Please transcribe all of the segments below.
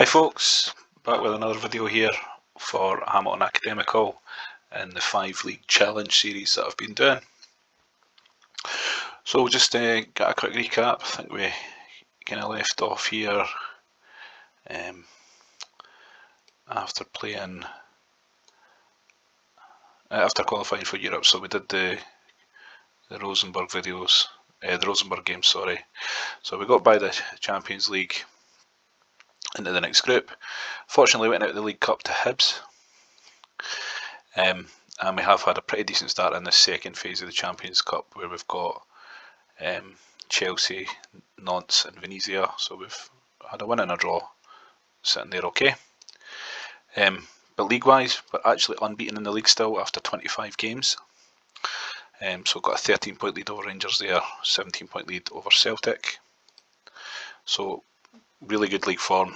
Hi folks, back with another video here for Hamilton Academical in the 5 League Challenge series that I've been doing. So we'll just get a quick recap. I think we kind of left off here after qualifying for Europe. So we did the Rosenborg videos, the Rosenborg games, sorry. So we got by the Champions League into the next group. Fortunately, went out of the League Cup to Hibs, and we have had a pretty decent start in the second phase of the Champions Cup, where we've got Chelsea, Nantes and Venezia. So we've had a win and a draw, sitting there okay. But league-wise, we're actually unbeaten in the league still after 25 games. So we've got a 13-point lead over Rangers there, 17-point lead over Celtic. So really good league form.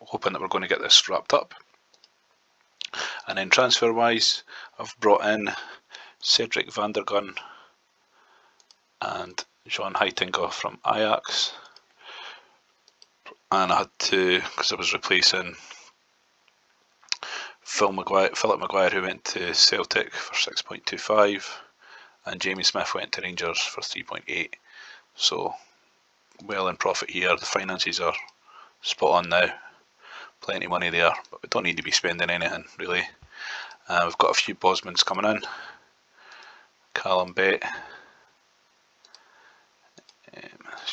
Hoping that we're going to get this wrapped up. And then transfer wise, I've brought in Cedric van der Gun and John Heitinga from Ajax, and I had to, because I was replacing Philip Maguire, who went to Celtic for 6.25, and Jamie Smith went to Rangers for 3.8. so well in profit here. The finances are spot on now, plenty of money there, but we don't need to be spending anything really. We've got a few Bosmans coming in, Callum Bett,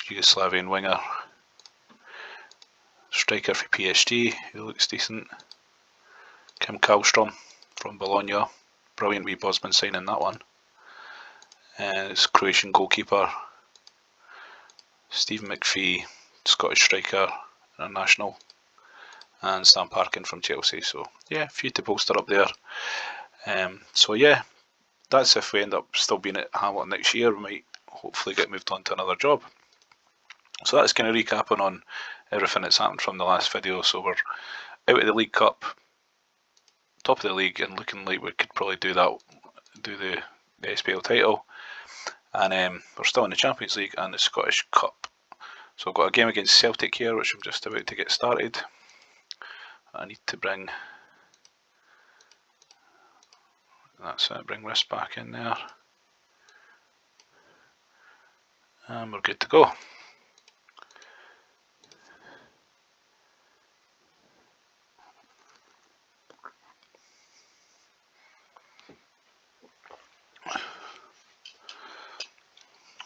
Yugoslavian winger, striker for PSG who looks decent, Kim Kallstrom from Bologna, brilliant wee Bosman signing that one, and it's Croatian goalkeeper, Stephen McPhee, Scottish striker, international, and Sam Parkin from Chelsea. So yeah, a few to bolster up there. So yeah, that's if we end up still being at Hamilton next year. We might hopefully get moved on to another job. So that's kind of recapping on everything that's happened from the last video. So we're out of the League Cup, top of the league, and looking like we could probably do the SPL title. And we're still in the Champions League and the Scottish Cup. So I've got a game against Celtic here, which I'm just about to get started. I need to bring, that's it, bring wrist back in there, and we're good to go.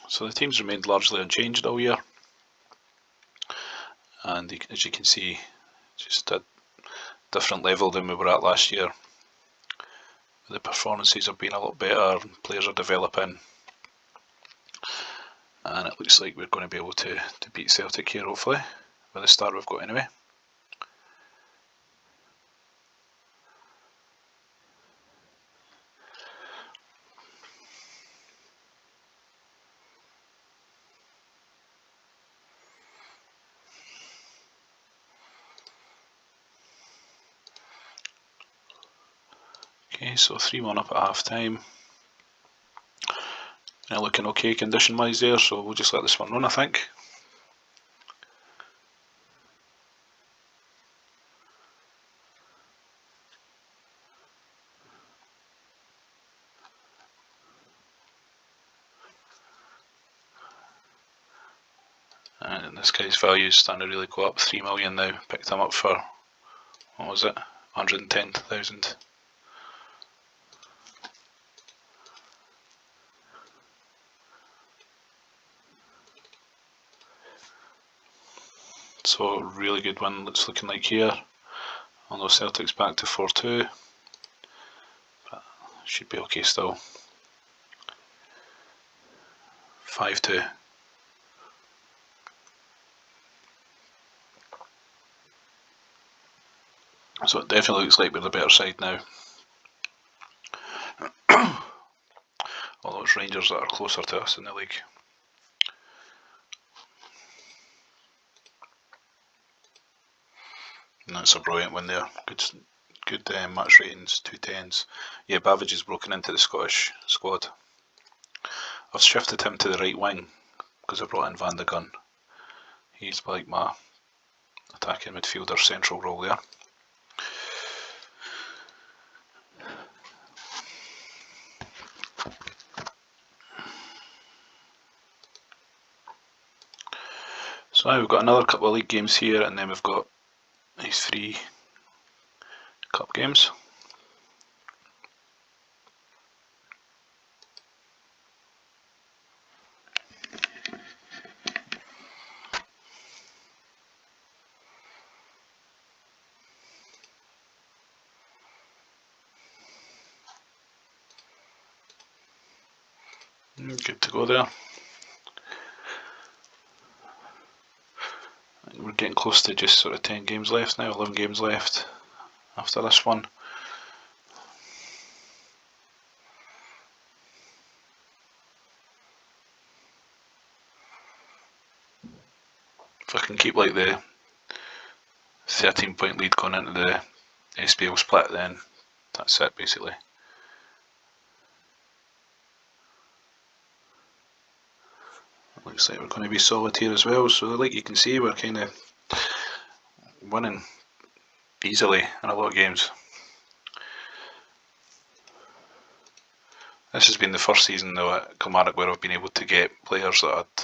So the team's remained largely unchanged all year, and as you can see, just a different level than we were at last year. The performances have been a lot better, players are developing, and it looks like we're going to be able to beat Celtic here, hopefully, with the start we've got anyway. Okay, so 3-1 up at half time. Looking okay condition wise there, so we'll just let this one run, I think. And this guy's value is starting to really go up. 3 million now. Picked him up for, what was it, 110,000. So really good one it's looking like here. Although Celtic's back to 4-2, but should be okay still. 5-2. So it definitely looks like we're the better side now. Although it's Rangers that are closer to us in the league. And that's a brilliant win there. Good match ratings, 210s. Yeah, Babbage is broken into the Scottish squad. I've shifted him to the right wing because I brought in Van der Gun. He's like my attacking midfielder central role there. So we've got another couple of league games here, and then we've got these 3 cup games. Good to go there. We're getting close to just sort of 10 games left now, 11 games left after this one. If I can keep like the 13-point lead going into the SPL split, then that's it basically. Looks like we're going to be solid here as well, so like you can see, we're kind of winning easily in a lot of games. This has been the first season though at Kilmarnock where I've been able to get players that I'd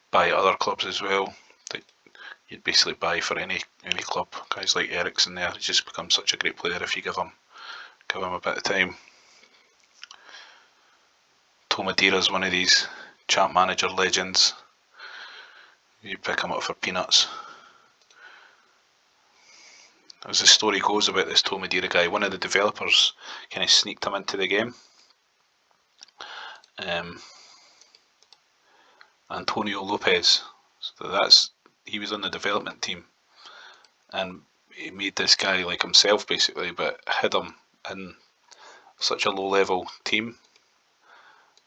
buy at other clubs as well, that you'd basically buy for any club. Guys like Ericsson there, he's just become such a great player if you give him a bit of time. Tomadira's one of these champ manager legends. You pick him up for peanuts. As the story goes about this Tomadira guy, one of the developers kind of sneaked him into the game. Antonio Lopez, so he was on the development team, and he made this guy like himself basically, but hid him in such a low level team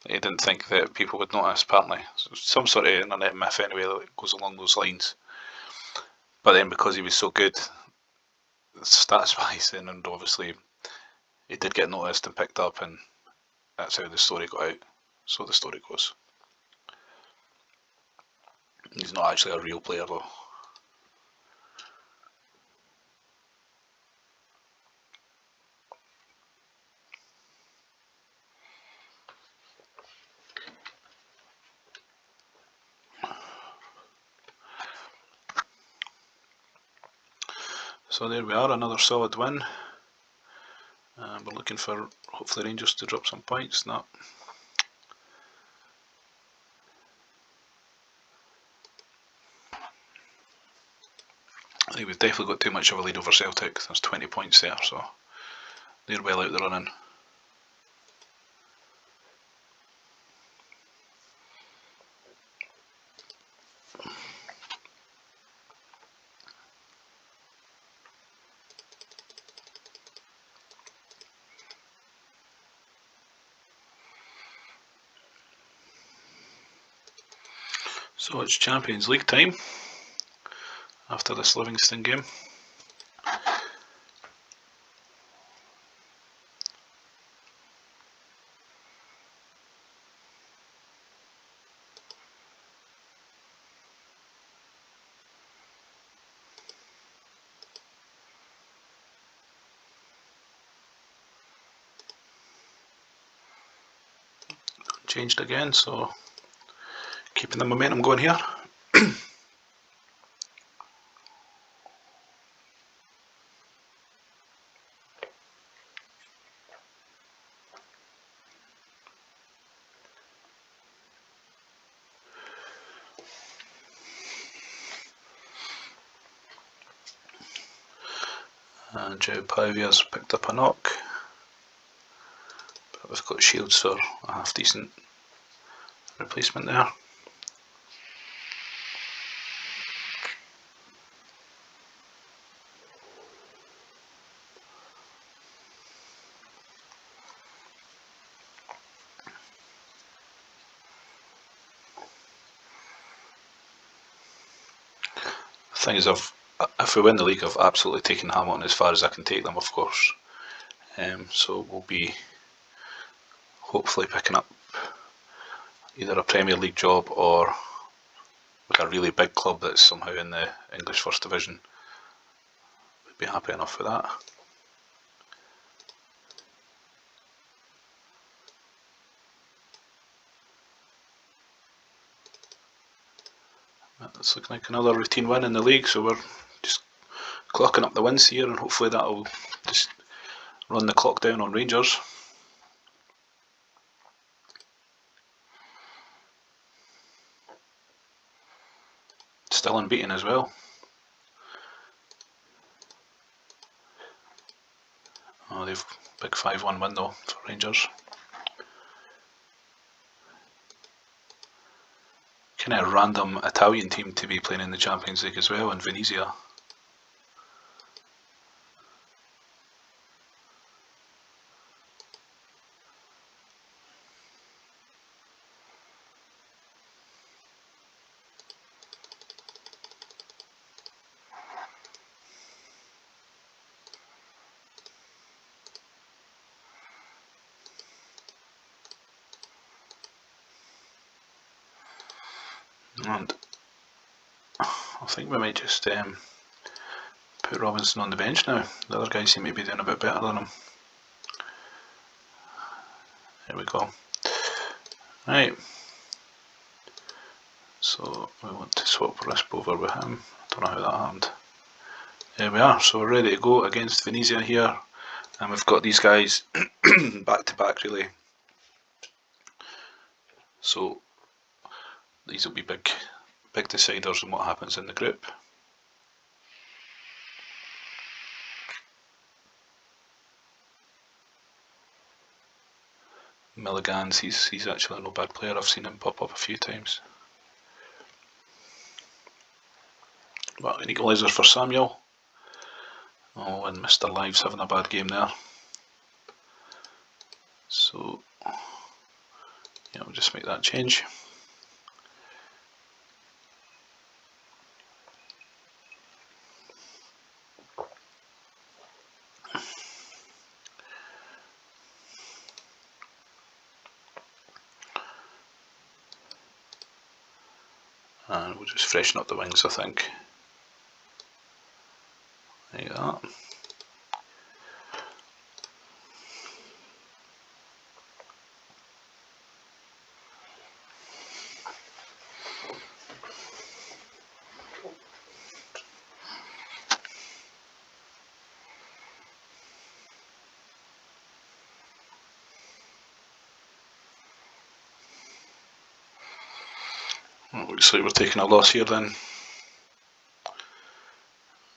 that he didn't think that people would notice, apparently. So some sort of internet myth anyway that goes along those lines. But then because he was so good stats wise, then, and obviously he did get noticed and picked up, and that's how the story got out. So the story goes. He's not actually a real player though. So there we are, another solid win. We're looking for hopefully Rangers to drop some points. No. I think we've definitely got too much of a lead over Celtic. There's 20 points there, so they're well out the running. So it's Champions League time after this Livingston game. Changed again, so keeping the momentum going here. And Joe Pavia's picked up a knock, but we've got Shields for a half decent replacement there. The thing is, if we win the league, I've absolutely taken Hamilton as far as I can take them, of course. So we'll be hopefully picking up either a Premier League job or like a really big club that's somehow in the English First Division. We'd be happy enough with that. That's looking like another routine win in the league, so we're just clocking up the wins here, and hopefully that'll just run the clock down on Rangers. Still unbeaten as well. Oh, they've big 5-1 win though for Rangers. Kind of random Italian team to be playing in the Champions League as well in Venezia. And I think we might just put Robinson on the bench now. The other guys seem to be doing a bit better than him. There we go. Right. So we want to swap Risp over with him. Don't know how that happened. There we are. So we're ready to go against Venezia here. And we've got these guys back to back really. So these will be big deciders on what happens in the group. Milligans, he's actually no bad player. I've seen him pop up a few times. But an equaliser for Samuel. Oh, and Mr. Live's having a bad game there. So yeah, we'll just make that change. And we'll just freshen up the wings, I think. Like that. Well, looks like we're taking a loss here then.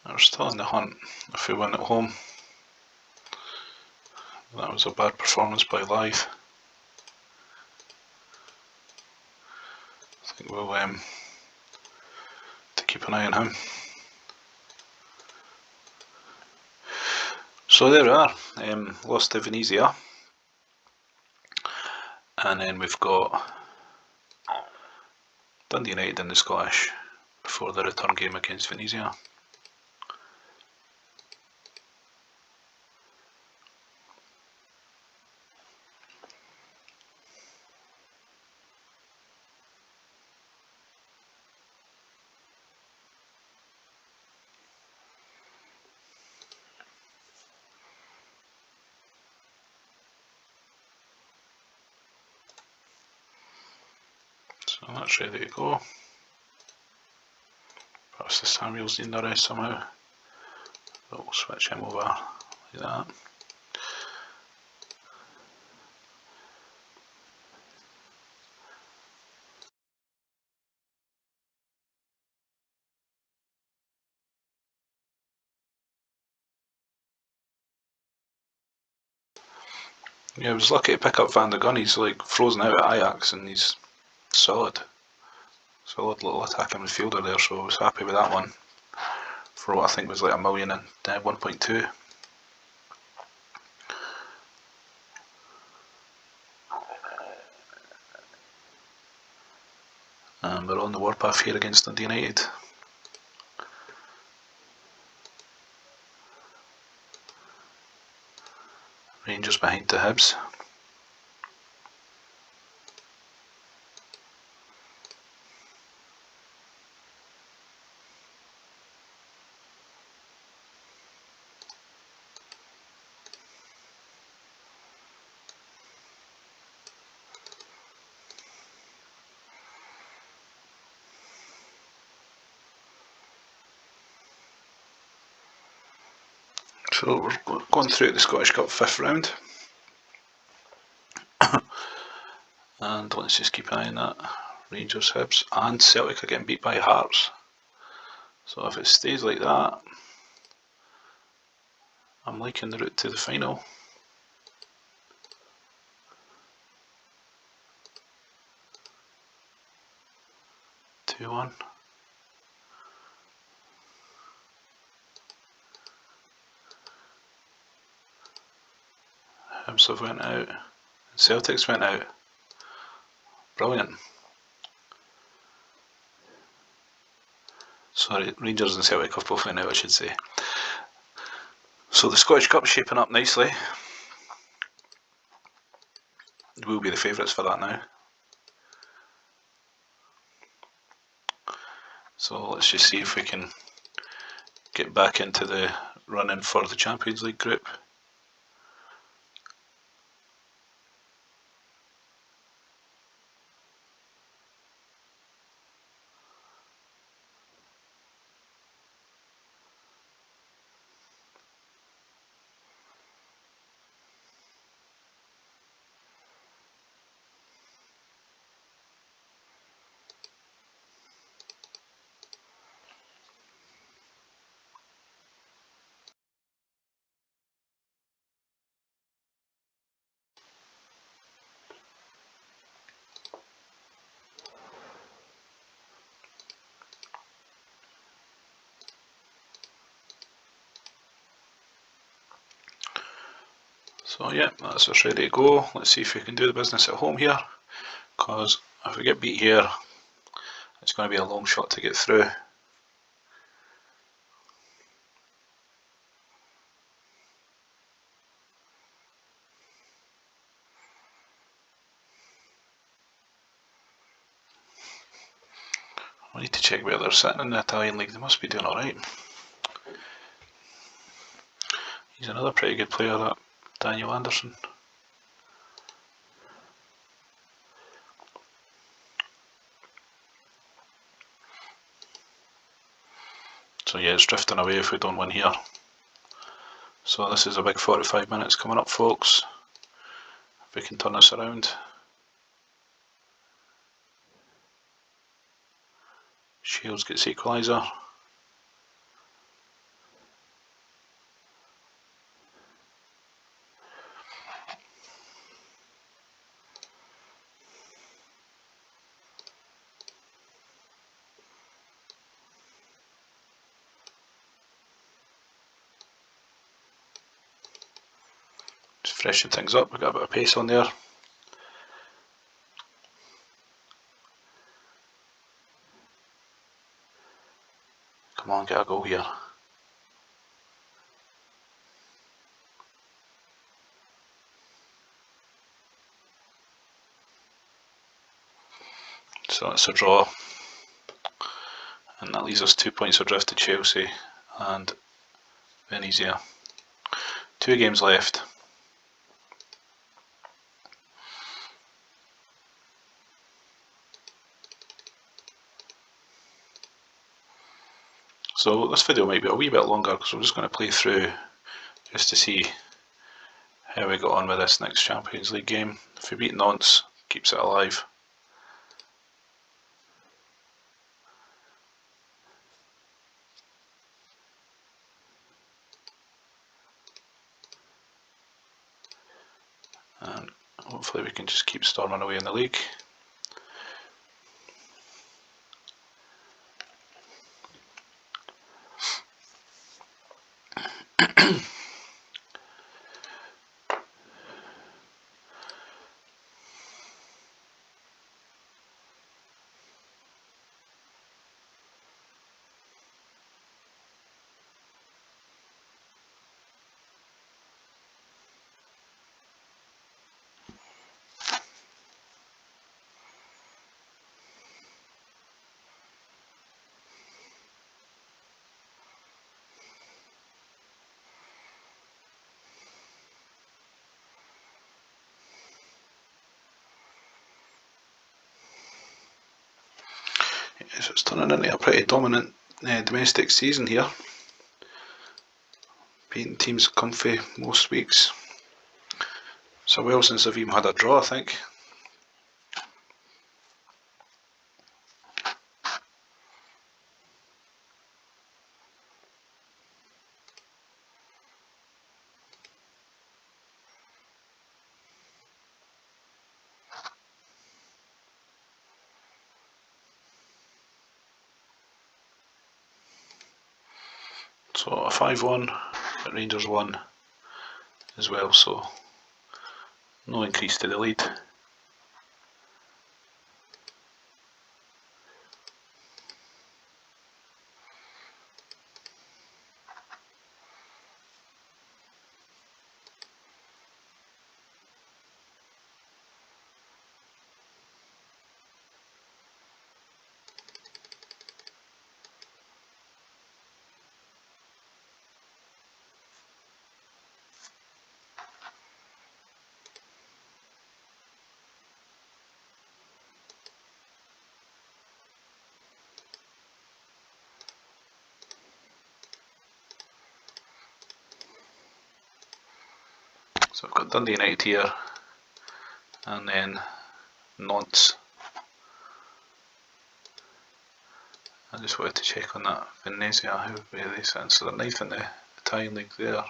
We're still in the hunt if we win at home. That was a bad performance by Live. I think we'll to keep an eye on him. So there we are, lost to Venezia. And then we've got Dundee United in the Scottish before the return game against Venezia. So that's ready to go. Perhaps the Samuel's in the rest somehow. But we'll switch him over like that. Yeah, I was lucky to pick up Van der Gun. He's like frozen out at Ajax and he's solid. Solid little attacking midfielder there, so I was happy with that one. For what I think was like $1 million and 1.2. And we're on the warpath here against Dundee United. Rangers behind the Hibs. So we're going through the Scottish Cup 5th round. And let's just keep an eye on that. Rangers, Hibs and Celtic are getting beat by Hearts. So if it stays like that, I'm liking the route to the final. Two-one. Hibs have went out. Celtics went out. Brilliant. Sorry, Rangers and Celtic have both went out, I should say. So the Scottish Cup's shaping up nicely. We'll be the favourites for that now. So let's just see if we can get back into the running for the Champions League group. So yeah, that's us ready to go. Let's see if we can do the business at home here, because if we get beat here, it's going to be a long shot to get through. I need to check where they're sitting in the Italian league. They must be doing alright. He's another pretty good player, that Daniel Anderson. So yeah, it's drifting away if we don't win here. So this is a big 45 minutes coming up, folks. If we can turn this around. Shields gets equaliser. Just freshen things up, we've got a bit of pace on there. Come on, get a goal here. So it's a draw. And that leaves us 2 points adrift to Chelsea and Venezia. 2 games left. So this video might be a wee bit longer because I'm just going to play through just to see how we got on with this next Champions League game. If we beat Nantes, keeps it alive. And hopefully we can just keep storming away in the league. So it's turning into a pretty dominant domestic season here. beating teams comfy most weeks. It's a while since I've even had a draw, I think. So a 5-1, but Rangers won as well, so no increase to the lead. So I've got Dundee United here, and then Nantes. I just wanted to check on that Venezia, how are they sitting? So they're ninth in the Italian league there.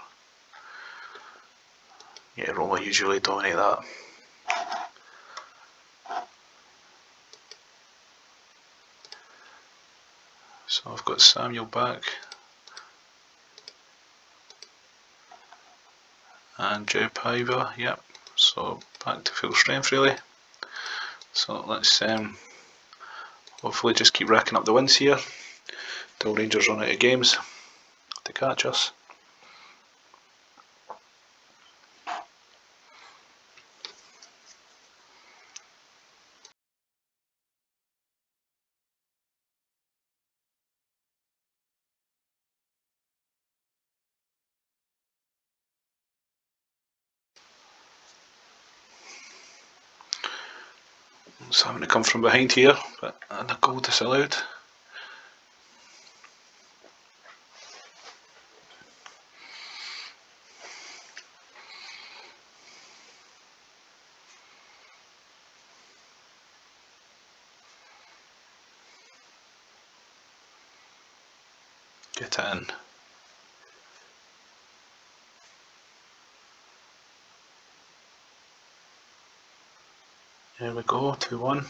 Yeah, Roma usually dominate that. So I've got Samuel back, and Joe Paiva, yep, so back to full strength really. So let's hopefully just keep racking up the wins here till Rangers run out of games to catch us. It's having to come from behind here, but and a goal disallowed. Get it in. There we go, 2-1.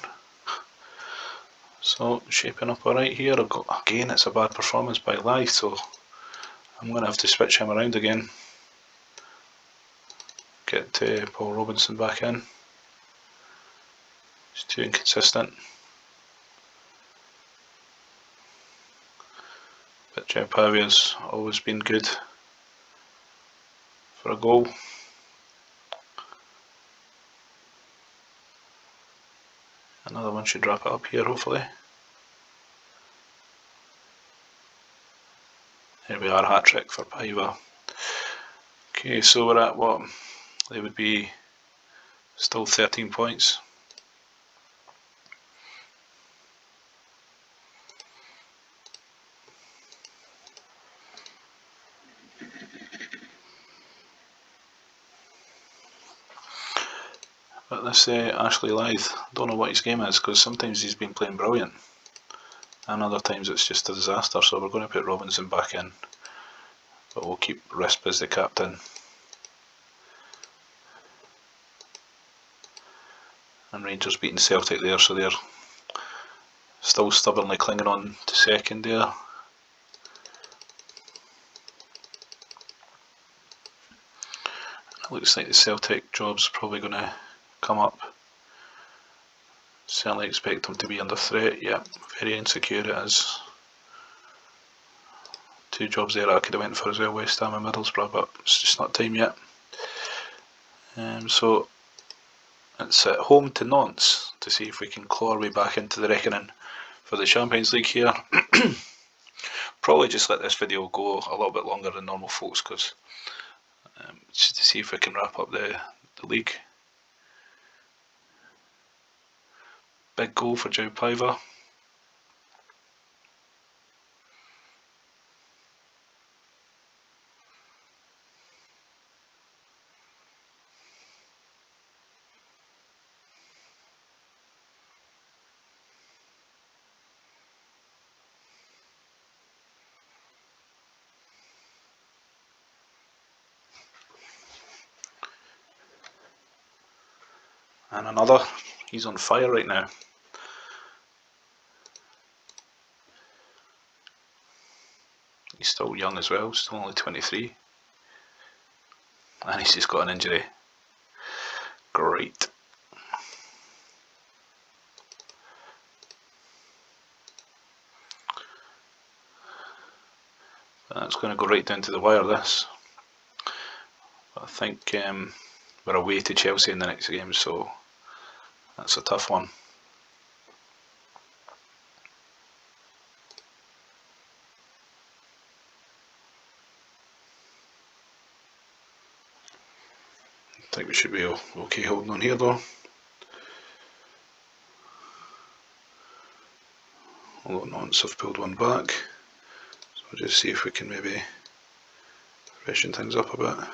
So shaping up alright here. I've got, again, it's a bad performance by Live, so I'm going to have to switch him around again. Get Paul Robinson back in. He's too inconsistent. But Joe Pavia's always been good for a goal. Another one should wrap it up here, hopefully. Here we are, hat-trick for Paiva. Okay, so we're at what? They would be still 13 points. But this Ashley Lythe, don't know what his game is, because sometimes he's been playing brilliant and other times it's just a disaster, so we're going to put Robinson back in, but we'll keep Risp as the captain. And Rangers beating Celtic there, so they're still stubbornly clinging on to second there. It looks like the Celtic job's probably going to come up. Certainly expect them to be under threat. Yeah, very insecure it is. Two jobs there I could have went for as well, West Ham and Middlesbrough, but it's just not time yet. So it's at home to Nantes to see if we can claw our way back into the reckoning for the Champions League here. Probably just let this video go a little bit longer than normal, folks, because just to see if we can wrap up the league. Big goal for Joe Paiva. And another. He's on fire right now. He's still young as well, still only 23. And he's just got an injury. Great. That's going to go right down to the wire, this. I think we're away to Chelsea in the next game, so that's a tough one. I think we should be okay holding on here though. Although Nonce have pulled one back. So we'll just see if we can maybe freshen things up a bit.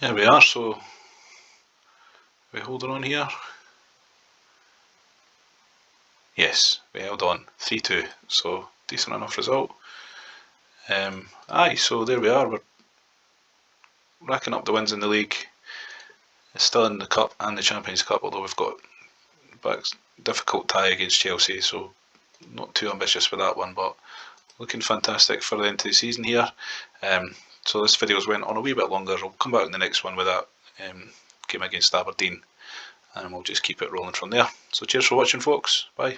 There we are, so we holding on here. Yes, we held on 3-2, so decent enough result. So there we are, we're racking up the wins in the league. It's still in the cup and the Champions Cup, although we've got a difficult tie against Chelsea, so not too ambitious for that one, but looking fantastic for the end of the season here. So this video's went on a wee bit longer. I'll come back in the next one with that game against Aberdeen, and we'll just keep it rolling from there. So cheers for watching, folks. Bye.